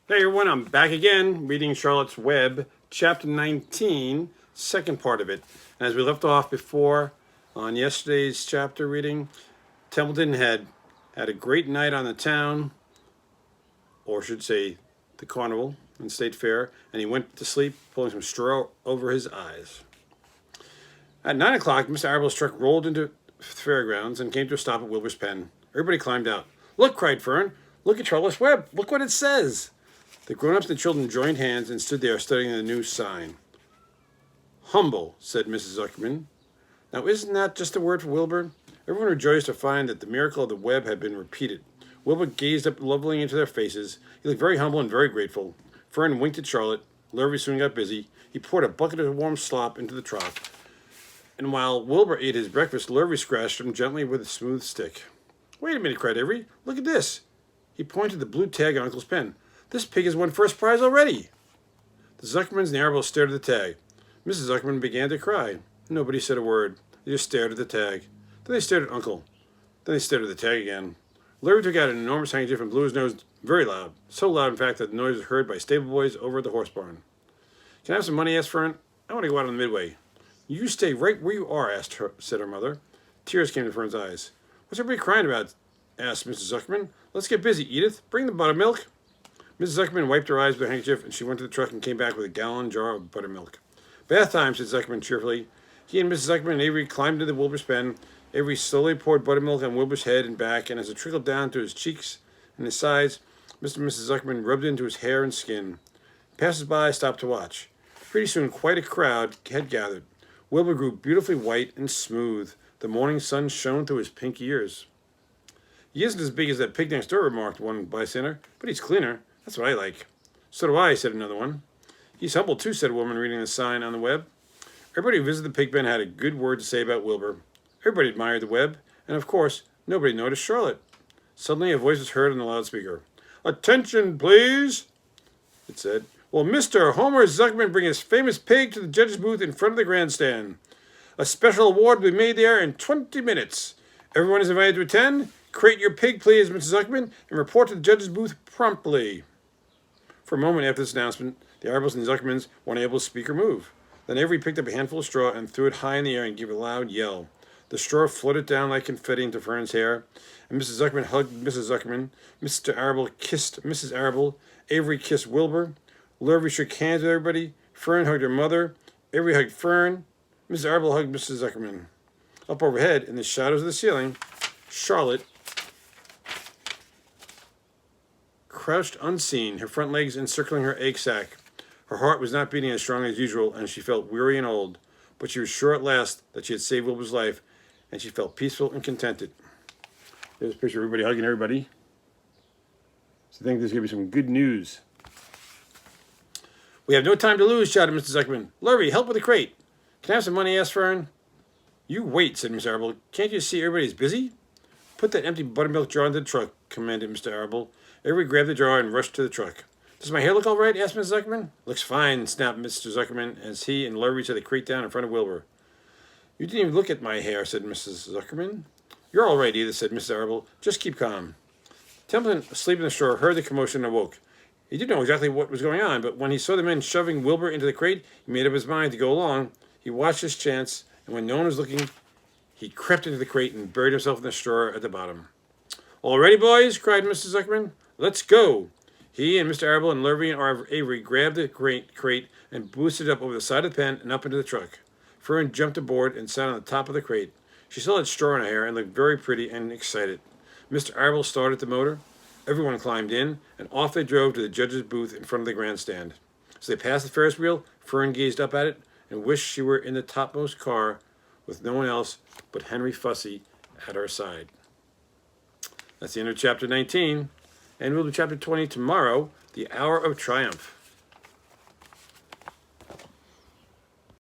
Hey everyone, I'm back again reading Charlotte's Web, chapter 19, second part of it. And as we left off before on yesterday's chapter reading, Templeton had a great night on the town, or I should say the carnival and state fair, and he went to sleep pulling some straw over his eyes. At 9 o'clock, Mr. Arable's truck rolled into the fairgrounds and came to a stop at Wilbur's Pen. Everybody climbed out. "Look," cried Fern. "Look at Charlotte's Web. Look what it says." The grown-ups and the children joined hands and stood there studying the new sign. "Humble," said Mrs. Zuckerman. Now isn't that just a word for Wilbur? Everyone rejoiced to find that the miracle of the web had been repeated. Wilbur gazed up lovingly into their faces. He looked very humble and very grateful. Fern winked at Charlotte. Lurvy soon got busy. He poured a bucket of warm slop into the trough. And while Wilbur ate his breakfast, Lurvy scratched him gently with a smooth stick. "Wait a minute," cried Avery. "Look at this." He pointed to the blue tag on Uncle's pen. "This pig has won first prize already." The Zuckermans and the Arabels stared at the tag. Mrs. Zuckerman began to cry. Nobody said a word. They just stared at the tag. Then they stared at Uncle. Then they stared at the tag again. Larry took out an enormous handkerchief and blew his nose very loud. So loud, in fact, that the noise was heard by stable boys over at the horse barn. "Can I have some money?" asked Fern. "I want to go out on the Midway." "You stay right where you are," said her mother. Tears came to Fern's eyes. "What's everybody crying about?" asked Mrs. Zuckerman. "Let's get busy, Edith. Bring the buttermilk." Mrs. Zuckerman wiped her eyes with her handkerchief, and she went to the truck and came back with a gallon jar of buttermilk. "Bath time," said Zuckerman cheerfully. He and Mrs. Zuckerman and Avery climbed into Wilbur's pen. Avery slowly poured buttermilk on Wilbur's head and back, and as it trickled down to his cheeks and his sides, Mr. and Mrs. Zuckerman rubbed it into his hair and skin. Passers-by stopped to watch. Pretty soon quite a crowd had gathered. Wilbur grew beautifully white and smooth. The morning sun shone through his pink ears. "He isn't as big as that pig next door," remarked one bystander, "but he's cleaner. That's what I like." "So do I," said another one. "He's humble too," said a woman reading the sign on the web. Everybody who visited the pig pen had a good word to say about Wilbur. Everybody admired the web, and of course, nobody noticed Charlotte. Suddenly a voice was heard on the loudspeaker. "Attention, please," it said. "Will Mr. Homer Zuckerman bring his famous pig to the judge's booth in front of the grandstand? A special award will be made there in 20 minutes. Everyone is invited to attend. Crate your pig, please, Mrs. Zuckerman, and report to the judge's booth promptly." For a moment after this announcement, the Arabels and the Zuckermans weren't able to speak or move. Then Avery picked up a handful of straw and threw it high in the air and gave a loud yell. The straw floated down like confetti into Fern's hair, and Mrs. Zuckerman hugged Mrs. Zuckerman. Mr. Arabel kissed Mrs. Arabel. Avery kissed Wilbur. Lurvy shook hands with everybody. Fern hugged her mother. Avery hugged Fern. Mrs. Arabel hugged Mrs. Zuckerman. Up overhead, in the shadows of the ceiling, Charlotte crouched unseen, her front legs encircling her egg sac. Her heart was not beating as strong as usual, and she felt weary and old, but she was sure at last that she had saved Wilbur's life, and she felt peaceful and contented. There's a picture of everybody hugging everybody. So I think there's going to be some good news. "We have no time to lose," shouted Mr. Zuckerman. "Lurvy, help with the crate." "Can I have some money?" asked Fern. "You wait," said Mr. Arabel. "Can't you see everybody's busy?" "Put that empty buttermilk jar into the truck," commanded Mr. Arabel. Everybody grabbed the jar and rushed to the truck. "Does my hair look all right?" asked Mrs. Zuckerman. "Looks fine," snapped Mr. Zuckerman as he and Lurvy set the crate down in front of Wilbur. "You didn't even look at my hair," said Mrs. Zuckerman. "You're all right, Edith," said Mr. Arabel. "Just keep calm." Templeton, asleep in the straw, heard the commotion and awoke. He didn't know exactly what was going on, but when he saw the men shoving Wilbur into the crate, he made up his mind to go along. He watched his chance, and when no one was looking, he crept into the crate and buried himself in the straw at the bottom. "All ready, boys?" cried Mr. Zuckerman. "Let's go." He and Mr. Arabel and Lurvy and Avery grabbed the crate and boosted it up over the side of the pen and up into the truck. Fern jumped aboard and sat on the top of the crate. She still had straw in her hair and looked very pretty and excited. Mr. Arabel started the motor. Everyone climbed in, and off they drove to the judge's booth in front of the grandstand. As they passed the Ferris wheel, Fern gazed up at it and wished she were in the topmost car with no one else but Henry Fussy at her side. That's the end of chapter 19. And we'll do chapter 20 tomorrow, The Hour of Triumph.